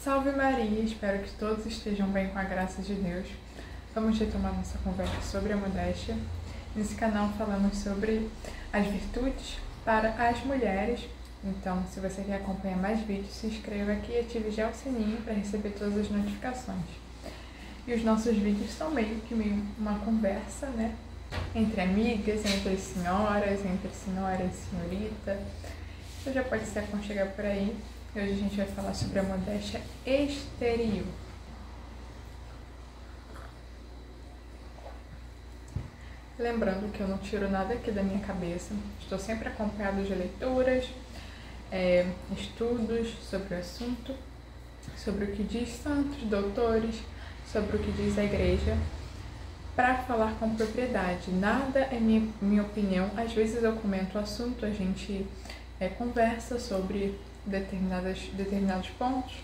Salve Maria, espero que todos estejam bem com a graça de Deus. Vamos retomar nossa conversa sobre a modéstia. Nesse canal falamos sobre as virtudes para as mulheres. Então, se você quer acompanhar mais vídeos, se inscreva aqui e ative já o sininho para receber todas as notificações. E os nossos vídeos são meio que uma conversa, né? Entre amigas, entre senhora e senhorita. Então já pode se aconchegar por aí. Hoje a gente vai falar sobre a modéstia exterior. Lembrando que eu não tiro nada aqui da minha cabeça. Estou sempre acompanhada de leituras, estudos sobre o assunto, sobre o que diz santos, doutores, sobre o que diz a igreja, para falar com propriedade. Nada é minha opinião. Às vezes eu comento o assunto, a gente conversa sobre determinados pontos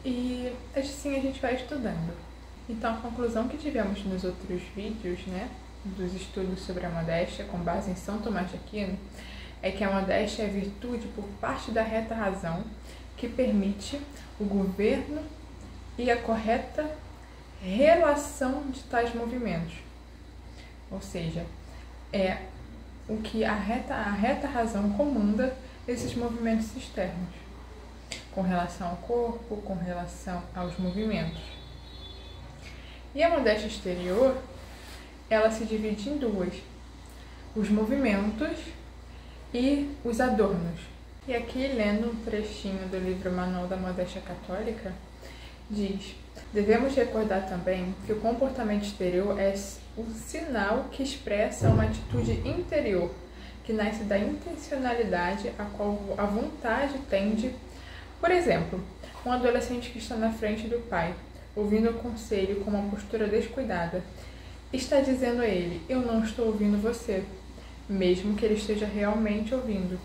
e assim a gente vai estudando. Então a conclusão que tivemos nos outros vídeos, né, dos estudos sobre a modéstia com base em São Tomás de Aquino, é que a modéstia é virtude por parte da reta razão que permite o governo e a correta relação de tais movimentos. Ou seja, é o que a reta razão comanda esses movimentos externos, com relação ao corpo, com relação aos movimentos. E a modéstia exterior, ela se divide em duas: os movimentos e os adornos. E aqui, lendo um trechinho do livro Manual da Modéstia Católica, diz: devemos recordar também que o comportamento exterior é o sinal que expressa uma atitude interior, que nasce da intencionalidade a qual a vontade tende. Por exemplo, um adolescente que está na frente do pai, ouvindo o conselho com uma postura descuidada, está dizendo a ele: eu não estou ouvindo você, mesmo que ele esteja realmente ouvindo.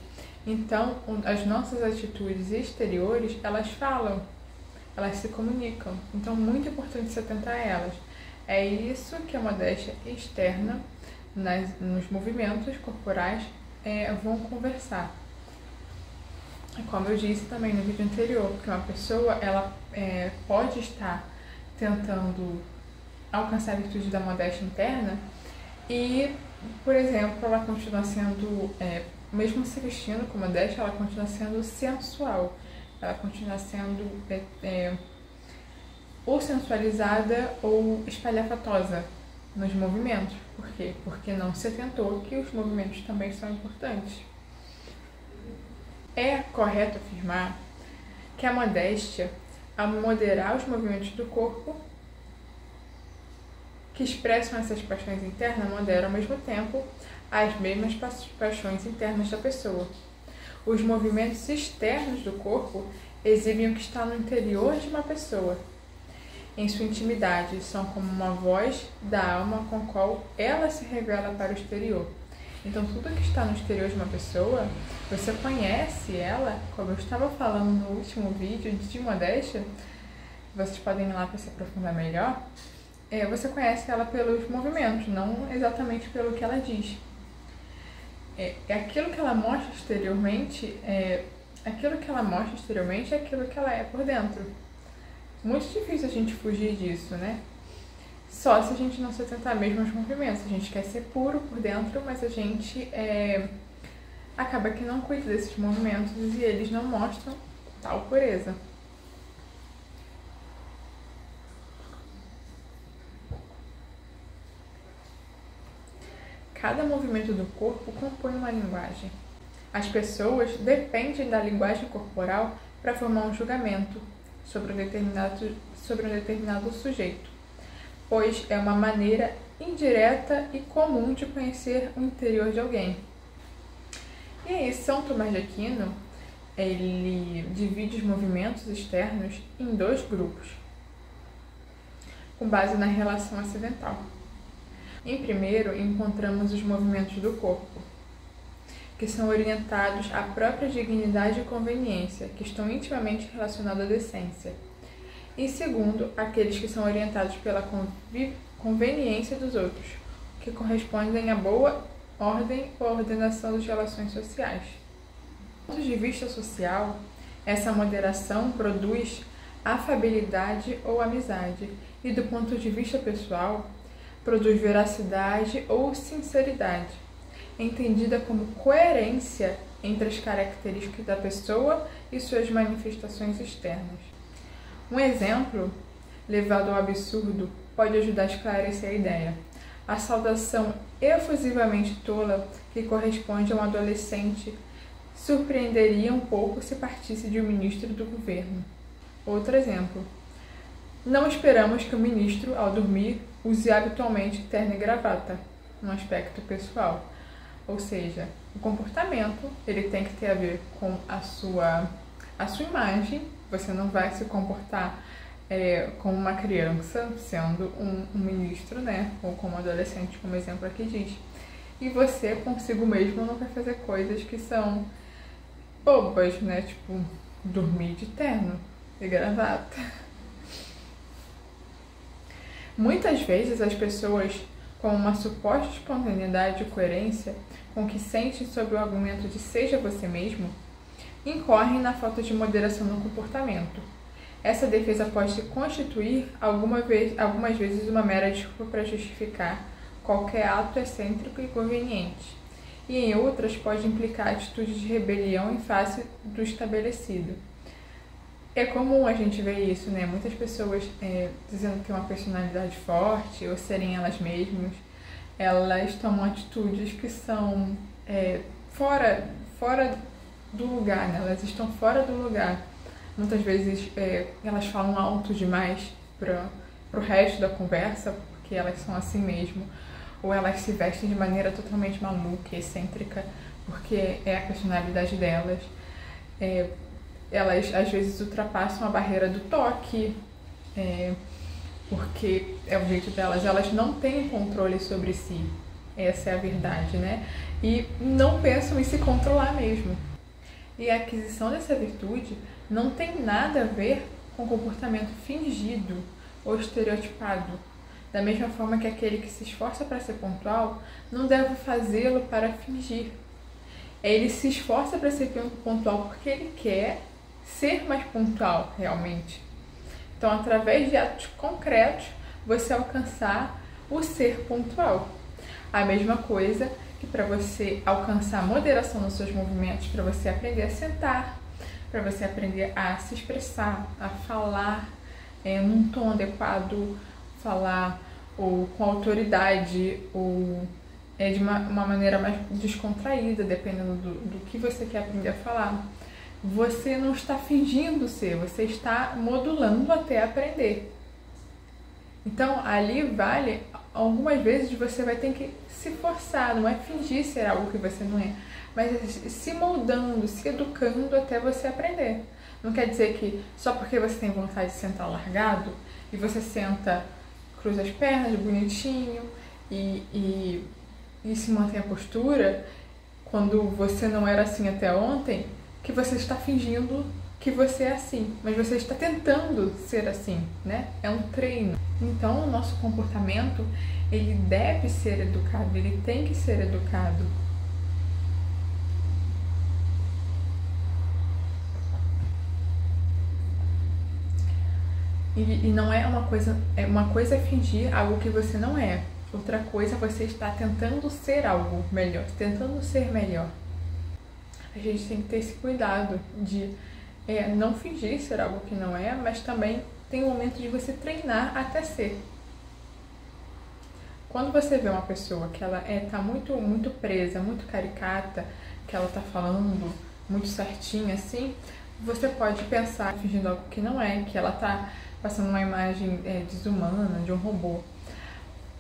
Então, as nossas atitudes exteriores, elas falam, elas se comunicam. Então, muito importante se atentar a elas. É isso que a modéstia externa, nos movimentos corporais, vão conversar. Como eu disse também no vídeo anterior, que uma pessoa ela pode estar tentando alcançar a virtude da modéstia interna e, por exemplo, ela continua sendo, mesmo se vestindo com modéstia, ela continua sendo sensual, ela continua sendo ou sensualizada ou espalhafatosa nos movimentos. Por quê? Porque não se atentou que os movimentos também são importantes. É correto afirmar que a modéstia, ao moderar os movimentos do corpo que expressam essas paixões internas, modera ao mesmo tempo as mesmas paixões internas da pessoa. Os movimentos externos do corpo exibem o que está no interior de uma pessoa. Em sua intimidade, são como uma voz da alma com a qual ela se revela para o exterior. Então, tudo que está no exterior de uma pessoa, você conhece ela, como eu estava falando no último vídeo de modéstia, vocês podem ir lá para se aprofundar melhor, você conhece ela pelos movimentos, não exatamente pelo que ela diz. Aquilo que ela mostra exteriormente, aquilo que ela é por dentro. Muito difícil a gente fugir disso, né? Só se a gente não se atentar mesmo aos movimentos. A gente quer ser puro por dentro, mas a gente acaba que não cuida desses movimentos e eles não mostram tal pureza. Cada movimento do corpo compõe uma linguagem. As pessoas dependem da linguagem corporal para formar um julgamento sobre um determinado sujeito, pois é uma maneira indireta e comum de conhecer o interior de alguém. E aí, São Tomás de Aquino, ele divide os movimentos externos em dois grupos, com base na relação acidental. Em primeiro, encontramos os movimentos do corpo, que são orientados à própria dignidade e conveniência, que estão intimamente relacionados à decência. Em segundo, aqueles que são orientados pela conveniência dos outros, que correspondem à boa ordem ou à ordenação das relações sociais. Do ponto de vista social, Essa moderação produz afabilidade ou amizade e, do ponto de vista pessoal, produz veracidade ou sinceridade, entendida como coerência entre as características da pessoa e suas manifestações externas. Um exemplo levado ao absurdo pode ajudar a esclarecer a ideia. A saudação efusivamente tola que corresponde a um adolescente surpreenderia um pouco se partisse de um ministro do governo. Outro exemplo. Não esperamos que o ministro, ao dormir, use habitualmente terno e gravata, no aspecto pessoal. Ou seja, o comportamento ele tem que ter a ver com a sua imagem. Você não vai se comportar como uma criança, sendo um ministro, né? Ou como um adolescente, como exemplo aqui diz. E você, consigo mesmo, não vai fazer coisas que são bobas, né? Tipo, dormir de terno e gravata. Muitas vezes as pessoas, com uma suposta espontaneidade e coerência com que sentem sob o argumento de seja você mesmo, incorrem na falta de moderação no comportamento. Essa defesa pode se constituir algumas vezes uma mera desculpa para justificar qualquer ato excêntrico e conveniente, e em outras pode implicar atitudes de rebelião em face do estabelecido. É comum a gente ver isso, né? Muitas pessoas dizendo que uma personalidade forte ou serem elas mesmas, elas tomam atitudes que são fora do lugar, né? Elas estão fora do lugar. Muitas vezes elas falam alto demais para o resto da conversa, porque elas são assim mesmo. Ou elas se vestem de maneira totalmente maluca e excêntrica, porque é a personalidade delas. Elas às vezes ultrapassam a barreira do toque, porque é o jeito delas. Elas não têm controle sobre si, essa é a verdade, né? E não pensam em se controlar mesmo. E a aquisição dessa virtude não tem nada a ver com comportamento fingido ou estereotipado. Da mesma forma que aquele que se esforça para ser pontual não deve fazê-lo para fingir. Ele se esforça para ser pontual porque ele quer ser mais pontual realmente. Então, através de atos concretos, você alcançar o ser pontual. A mesma coisa que para você alcançar moderação nos seus movimentos, para você aprender a sentar, para você aprender a se expressar, a falar num tom adequado, falar ou com autoridade, ou de uma maneira mais descontraída, dependendo do que você quer aprender a falar. Você não está fingindo ser, você está modulando até aprender. Então, ali vale, algumas vezes você vai ter que se forçar, não é fingir ser algo que você não é, mas é se moldando, se educando até você aprender. Não quer dizer que só porque você tem vontade de sentar largado, e você senta, cruza as pernas bonitinho e se mantém a postura, quando você não era assim até ontem, que você está fingindo que você é assim, mas você está tentando ser assim, né? É um treino. Então, o nosso comportamento, ele deve ser educado, ele tem que ser educado. E não é uma coisa é fingir algo que você não é. Outra coisa é você estar tentando ser algo melhor, tentando ser melhor. A gente tem que ter esse cuidado de não fingir ser algo que não é, mas também tem um momento de você treinar até ser. Quando você vê uma pessoa que ela tá muito presa, muito caricata, que ela tá falando muito certinha assim, você pode pensar fingindo algo que não é, que ela tá passando uma imagem desumana, de um robô.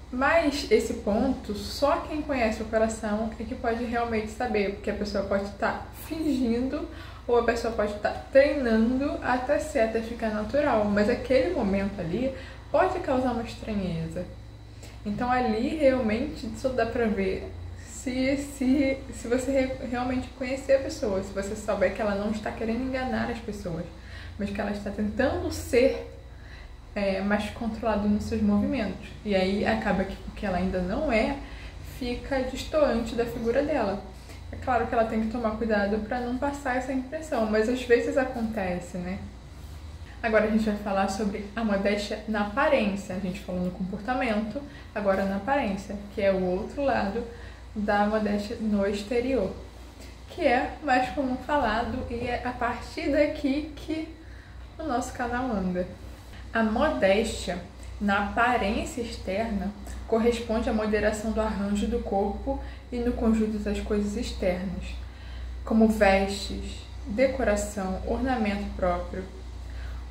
Mas esse ponto, só quem conhece o coração é que pode realmente saber, porque a pessoa pode estar fingindo ou a pessoa pode estar treinando até ser, até ficar natural, mas aquele momento ali pode causar uma estranheza. Então ali realmente só dá pra ver se você realmente conhecer a pessoa, se você souber que ela não está querendo enganar as pessoas, mas que ela está tentando ser mais controlado nos seus movimentos. E aí acaba que, porque ela ainda não fica destoante da figura dela. É claro que ela tem que tomar cuidado para não passar essa impressão, mas às vezes acontece, né? Agora a gente vai falar sobre a modéstia na aparência. A gente falou no comportamento, agora na aparência, que é o outro lado da modéstia no exterior, que é mais comum falado e é a partir daqui que o nosso canal anda. A modéstia na aparência externa corresponde à moderação do arranjo do corpo e no conjunto das coisas externas, como vestes, decoração, ornamento próprio,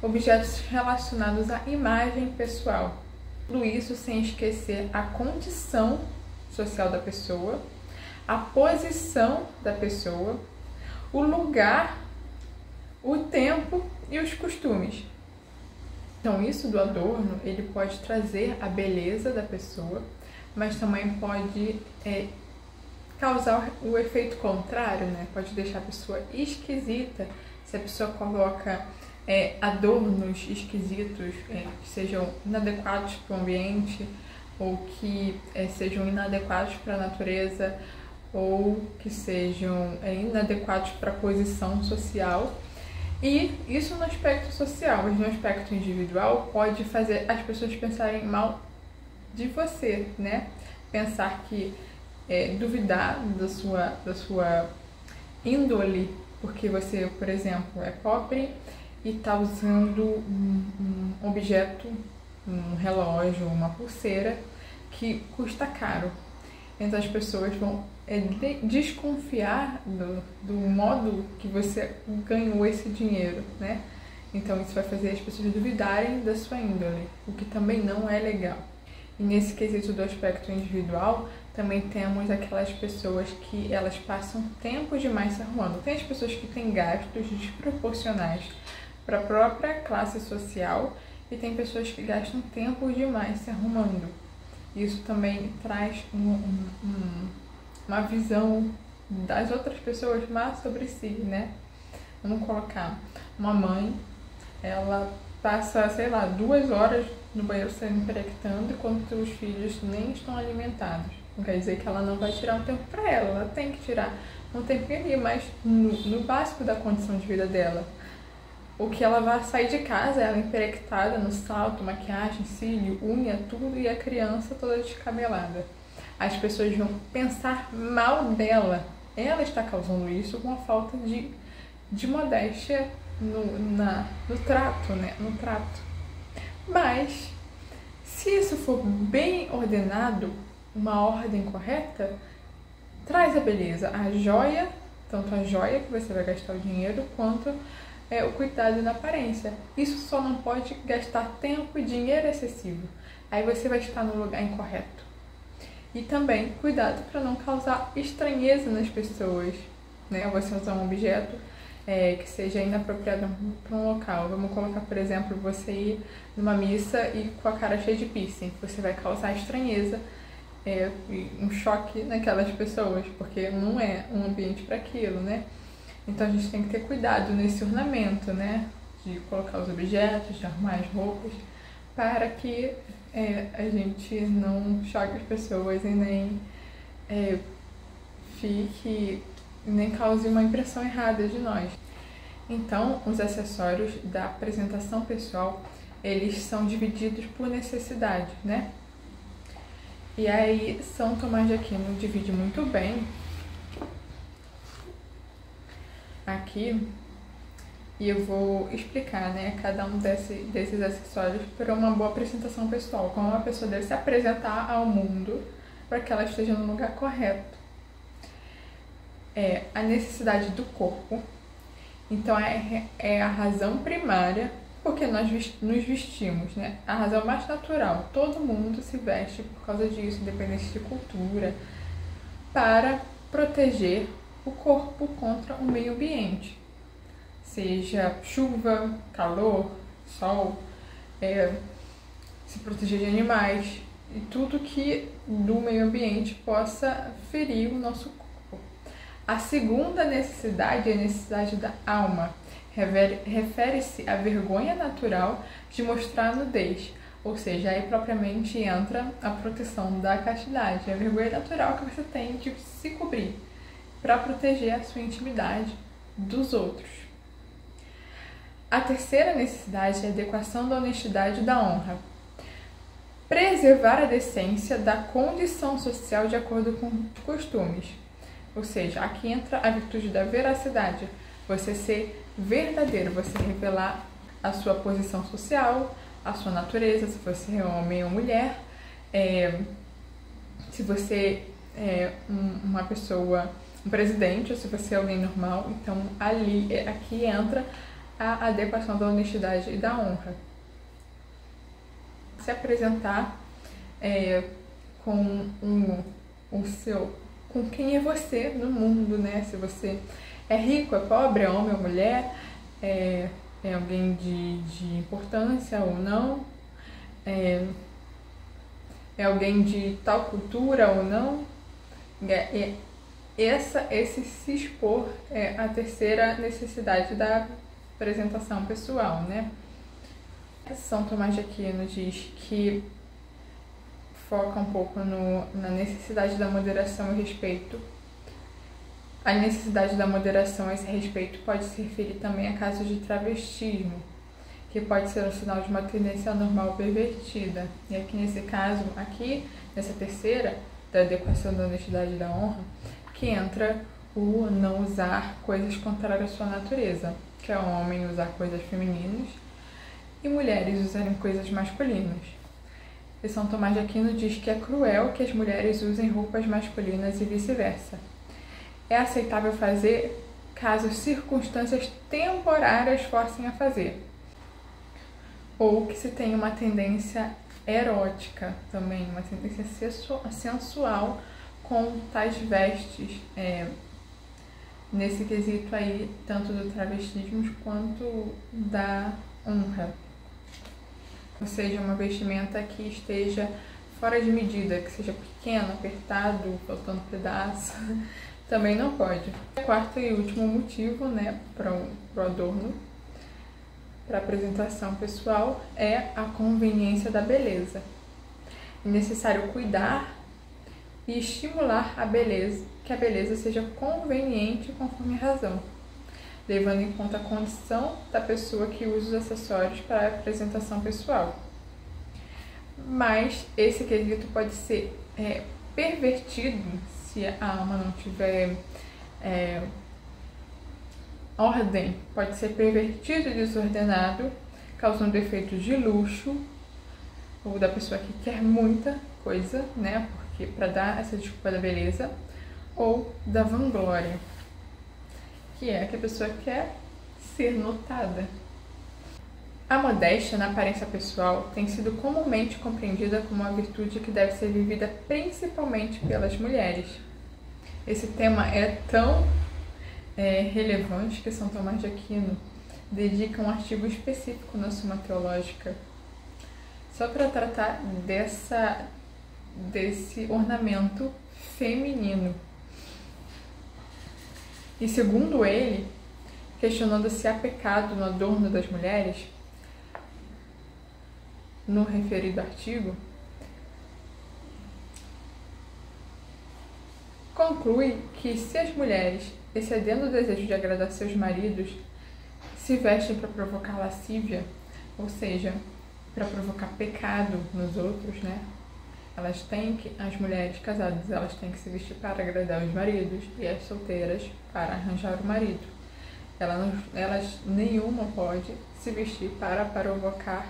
objetos relacionados à imagem pessoal. Tudo isso sem esquecer a condição social da pessoa, a posição da pessoa, o lugar, o tempo e os costumes. Então, isso do adorno, ele pode trazer a beleza da pessoa, mas também pode causar o efeito contrário, né? Pode deixar a pessoa esquisita se a pessoa coloca adornos esquisitos que sejam inadequados para o ambiente ou que sejam inadequados para a natureza ou que sejam inadequados para a posição social. E isso no aspecto social, mas no aspecto individual pode fazer as pessoas pensarem mal de você, né? Pensar que duvidar da sua índole, porque você, por exemplo, é pobre e está usando um objeto, um relógio, uma pulseira que custa caro. Então as pessoas vão desconfiar do modo que você ganhou esse dinheiro, né? Então isso vai fazer as pessoas duvidarem da sua índole, o que também não é legal. E nesse quesito do aspecto individual, também temos aquelas pessoas que elas passam tempo demais se arrumando. Tem as pessoas que têm gastos desproporcionais para a própria classe social e tem pessoas que gastam tempo demais se arrumando. Isso também traz uma visão das outras pessoas mais sobre si, né? Vamos colocar uma mãe, ela passa, 2 horas no banheiro se empreguetando enquanto os filhos nem estão alimentados. Não quer dizer que ela não vai tirar um tempo para ela tem que tirar um tempo ali, mas no básico da condição de vida dela. O que ela vai sair de casa, ela emperectada no salto, maquiagem, cílio, unha, tudo, e a criança toda descabelada. As pessoas vão pensar mal dela. Ela está causando isso com a falta de modéstia no trato, né? No trato. Mas, se isso for bem ordenado, uma ordem correta, traz a beleza, a joia, tanto a joia que você vai gastar o dinheiro, quanto o cuidado na aparência. Isso só não pode gastar tempo e dinheiro excessivo. Aí você vai estar no lugar incorreto. E também cuidado para não causar estranheza nas pessoas, né? Você usar um objeto que seja inapropriado para um local. Vamos colocar, por exemplo, você ir numa missa e com a cara cheia de piercing. Você vai causar estranheza, um choque naquelas pessoas, porque não é um ambiente para aquilo, né? Então a gente tem que ter cuidado nesse ornamento, né? De colocar os objetos, de arrumar as roupas, para que a gente não choque as pessoas e nem cause uma impressão errada de nós. Então, os acessórios da apresentação pessoal, eles são divididos por necessidade, né? E aí, São Tomás de Aquino divide muito bem aqui, e eu vou explicar, né, cada um desses acessórios para uma boa apresentação pessoal, como a pessoa deve se apresentar ao mundo para que ela esteja no lugar correto. A necessidade do corpo, então é a razão primária porque nós nos vestimos, né? A razão mais natural, todo mundo se veste por causa disso, independente de cultura, para proteger o corpo contra o meio ambiente, seja chuva, calor, sol, se proteger de animais e tudo que do meio ambiente possa ferir o nosso corpo. A segunda necessidade é a necessidade da alma. Refere-se à vergonha natural de mostrar a nudez, ou seja, aí propriamente entra a proteção da castidade, a vergonha natural que você tem de se cobrir. para proteger a sua intimidade dos outros. A terceira necessidade é a adequação da honestidade e da honra. Preservar a decência da condição social de acordo com os costumes. Ou seja, aqui entra a virtude da veracidade. Você ser verdadeiro, você revelar a sua posição social, a sua natureza, se você é homem ou mulher, se você é uma pessoa, um presidente, ou se você é alguém normal. Então, aqui entra a adequação da honestidade e da honra. Se apresentar com quem é você no mundo, né? Se você é rico, é pobre, é homem ou mulher, é alguém de importância ou não, é alguém de tal cultura ou não. Esse se expor é a terceira necessidade da apresentação pessoal, né? São Tomás de Aquino diz que foca um pouco na necessidade da moderação e respeito. A necessidade da moderação a esse respeito pode se referir também a casos de travestismo, que pode ser um sinal de uma tendência anormal pervertida. E aqui nesse caso, nessa terceira, da adequação da honestidade e da honra, que entra o não usar coisas contrárias à sua natureza, que é o homem usar coisas femininas e mulheres usarem coisas masculinas. E São Tomás de Aquino diz que é cruel que as mulheres usem roupas masculinas e vice-versa. É aceitável fazer caso circunstâncias temporárias forcem a fazer, ou que se tenha uma tendência erótica também, uma tendência sensual com tais vestes, nesse quesito aí, tanto do travestismo quanto da honra. Ou seja, uma vestimenta que esteja fora de medida, que seja pequeno, apertado, faltando pedaço, também não pode. O quarto e último motivo, né, para o adorno, para a apresentação pessoal, é a conveniência da beleza. É necessário cuidar e estimular a beleza, que a beleza seja conveniente conforme a razão, levando em conta a condição da pessoa que usa os acessórios para a apresentação pessoal. Mas esse quesito pode ser pervertido se a alma não tiver ordem, pode ser pervertido e desordenado, causando efeitos de luxo, ou da pessoa que quer muita coisa, né, porque para dar essa desculpa da beleza, ou da vanglória, que é que a pessoa quer ser notada. A modéstia na aparência pessoal tem sido comumente compreendida como uma virtude que deve ser vivida principalmente pelas mulheres. Esse tema é tão relevante que São Tomás de Aquino dedica um artigo específico na Suma Teológica só para tratar desse ornamento feminino. E segundo ele, questionando se há pecado no adorno das mulheres, no referido artigo, conclui que se as mulheres, excedendo o desejo de agradar seus maridos, se vestem para provocar lascívia, ou seja, para provocar pecado nos outros, né? As mulheres casadas, elas têm que se vestir para agradar os maridos, e as solteiras para arranjar o marido. Nenhuma pode se vestir para provocar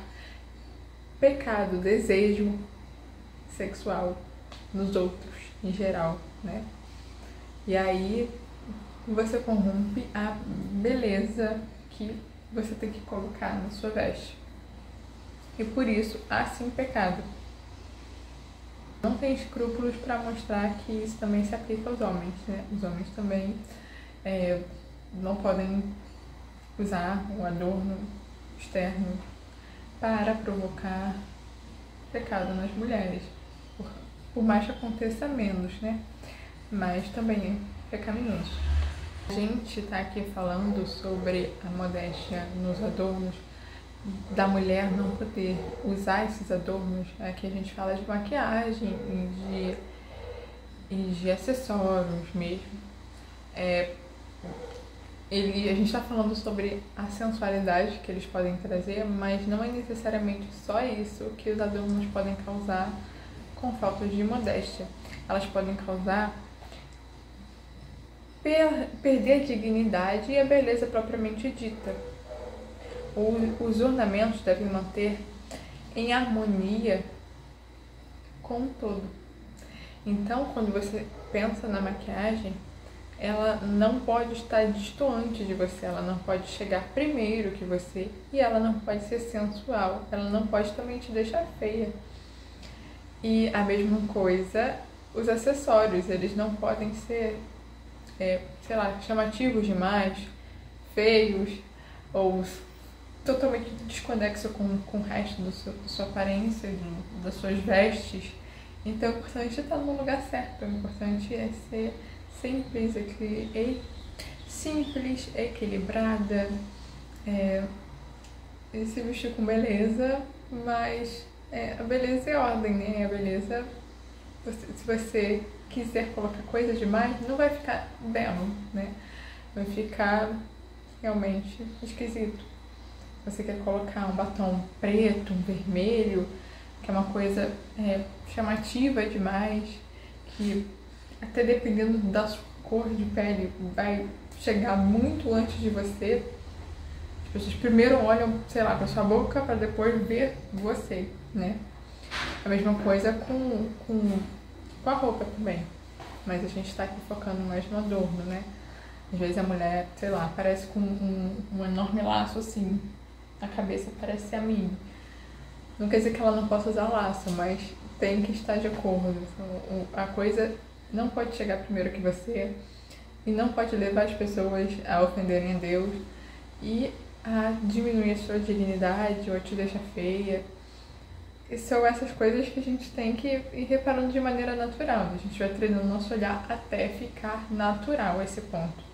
pecado, desejo sexual nos outros, em geral, né? E aí você corrompe a beleza que você tem que colocar na sua veste. E por isso há sim pecado. Não tem escrúpulos para mostrar que isso também se aplica aos homens, né? Os homens também não podem usar um adorno externo para provocar pecado nas mulheres, por mais que aconteça menos, né? Mas também é pecaminoso. A gente está aqui falando sobre a modéstia nos adornos, da mulher não poder usar esses adornos. Aqui a gente fala de maquiagem e de acessórios mesmo. A gente está falando sobre a sensualidade que eles podem trazer, mas não é necessariamente só isso que os adornos podem causar com falta de modéstia. Elas podem causar perder a dignidade e a beleza propriamente dita. Os ornamentos devem manter em harmonia com o todo. Então, quando você pensa na maquiagem, ela não pode estar destoante de você, ela não pode chegar primeiro que você e ela não pode ser sensual, ela não pode também te deixar feia. E a mesma coisa, os acessórios, eles não podem ser, chamativos demais, feios ou totalmente desconexo com o resto da sua aparência, das suas vestes. Então, o importante é estar no lugar certo, o importante é ser simples, equilibrada, e se vestir com beleza, mas a beleza é ordem, né? A beleza, se você quiser colocar coisa demais, não vai ficar belo, né? Vai ficar realmente esquisito. Você quer colocar um batom preto, um vermelho, que é uma coisa chamativa demais, que até dependendo da sua cor de pele vai chegar muito antes de você. As pessoas primeiro olham, pra sua boca para depois ver você, né? A mesma coisa com a roupa também. Mas a gente tá aqui focando mais no adorno, né? Às vezes a mulher, aparece com um enorme laço assim, a cabeça parece ser a minha. Não quer dizer que ela não possa usar laço, mas tem que estar de acordo. A coisa não pode chegar primeiro que você e não pode levar as pessoas a ofenderem a Deus e a diminuir a sua dignidade ou a te deixar feia. E são essas coisas que a gente tem que ir reparando de maneira natural. A gente vai treinando o nosso olhar até ficar natural esse ponto.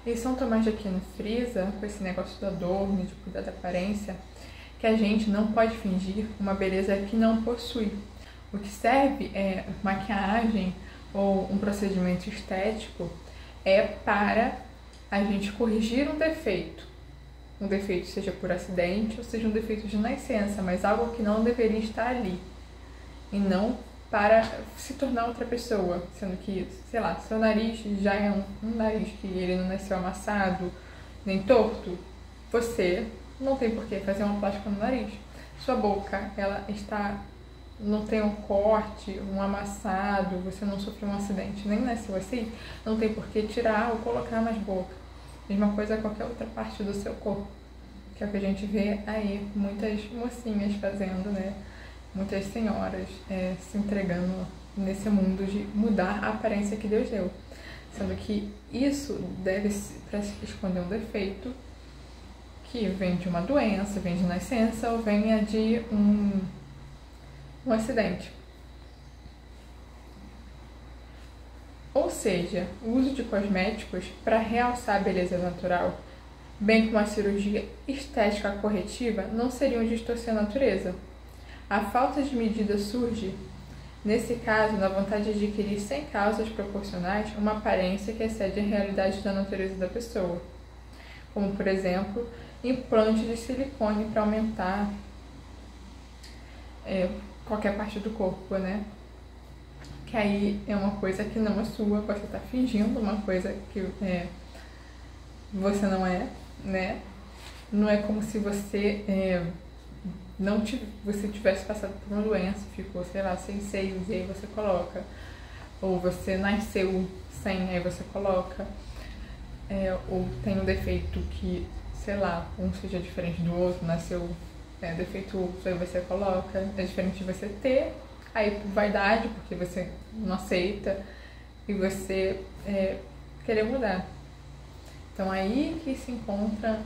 E São Tomás de Aquino frisa, com esse negócio do adorno, de cuidar da aparência, que a gente não pode fingir uma beleza que não possui. O que serve é maquiagem ou um procedimento estético é para a gente corrigir um defeito. Um defeito seja por acidente ou seja um defeito de nascença, mas algo que não deveria estar ali. E não para se tornar outra pessoa, sendo que, seu nariz já é um nariz que ele não nasceu amassado, nem torto. Você não tem por que fazer uma plástica no nariz. Sua boca, não tem um corte, um amassado, você não sofreu um acidente, nem nasceu assim, não tem por que tirar ou colocar mais boca. Mesma coisa qualquer outra parte do seu corpo, que é o que a gente vê aí, muitas mocinhas fazendo, né? Muitas senhoras se entregando nesse mundo de mudar a aparência que Deus deu. Sendo que isso deve para esconder um defeito que vem de uma doença, vem de nascença ou venha de um acidente. Ou seja, o uso de cosméticos para realçar a beleza natural, bem como a cirurgia estética corretiva, não seriam distorcer a natureza. A falta de medida surge, nesse caso, na vontade de adquirir sem causas proporcionais uma aparência que excede a realidade da natureza da pessoa, como, por exemplo, implante de silicone para aumentar qualquer parte do corpo, né? Que aí é uma coisa que não é sua, você está fingindo uma coisa que você não é, né? Não é como se você você tivesse passado por uma doença, ficou, sem seios, e aí você coloca. Ou você nasceu sem, aí você coloca. Ou tem um defeito que, um seja diferente do outro, nasceu defeituoso, aí você coloca. É diferente de você ter, aí por vaidade, porque você não aceita, e você querer mudar. Então aí que se encontra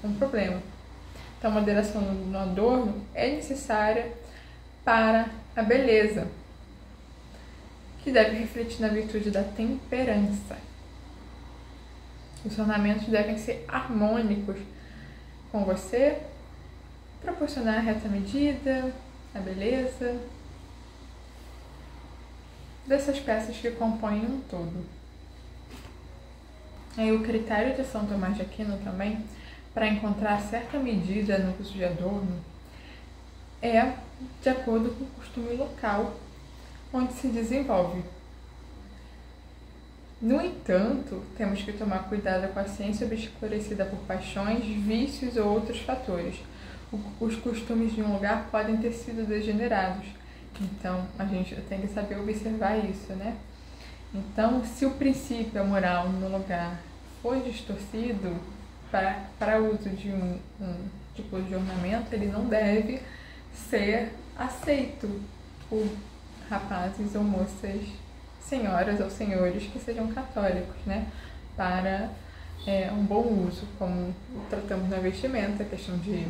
um problema. Então, a moderação no adorno é necessária para a beleza, que deve refletir na virtude da temperança. Os ornamentos devem ser harmônicos com você, proporcionar a reta medida, a beleza dessas peças que compõem um todo. Aí o critério de São Tomás de Aquino também, para encontrar certa medida no uso de adorno, é de acordo com o costume local onde se desenvolve. No entanto, temos que tomar cuidado com a ciência obscurecida por paixões, vícios ou outros fatores. Os costumes de um lugar podem ter sido degenerados, então a gente tem que saber observar isso, né? Então, se o princípio moral no lugar foi distorcido para uso de um tipo de ornamento, ele não deve ser aceito por rapazes ou moças, senhoras ou senhores que sejam católicos, né? Para um bom uso, como tratamos na vestimenta, a questão de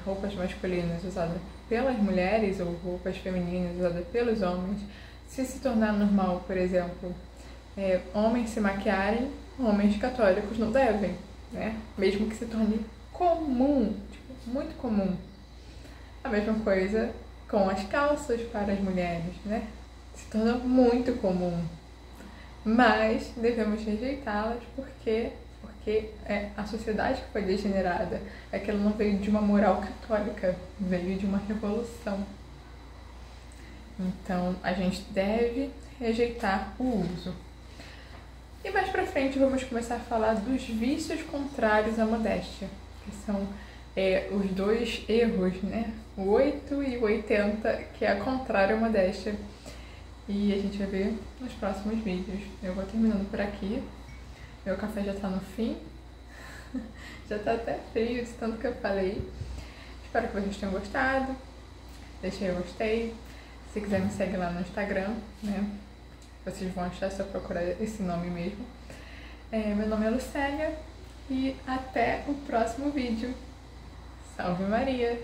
roupas masculinas usadas pelas mulheres ou roupas femininas usadas pelos homens. Se tornar normal, por exemplo, homens se maquiarem, homens católicos não devem, né? Mesmo que se torne comum, tipo, muito comum. A mesma coisa com as calças para as mulheres, né? Se torna muito comum. Mas devemos rejeitá-las porque a sociedade que foi degenerada é que ela não veio de uma moral católica, veio de uma revolução. Então, a gente deve rejeitar o uso. E mais pra frente vamos começar a falar dos vícios contrários à modéstia, que são os dois erros, né? O 8 e o 80, que é contrário à modéstia. E a gente vai ver nos próximos vídeos. Eu vou terminando por aqui. Meu café já tá no fim. Já tá até frio de tanto que eu falei. Espero que vocês tenham gostado. Deixei o gostei. Se quiser me segue lá no Instagram, né? Vocês vão achar se eu procurar esse nome mesmo. Meu nome é Lucélia e até o próximo vídeo. Salve Maria!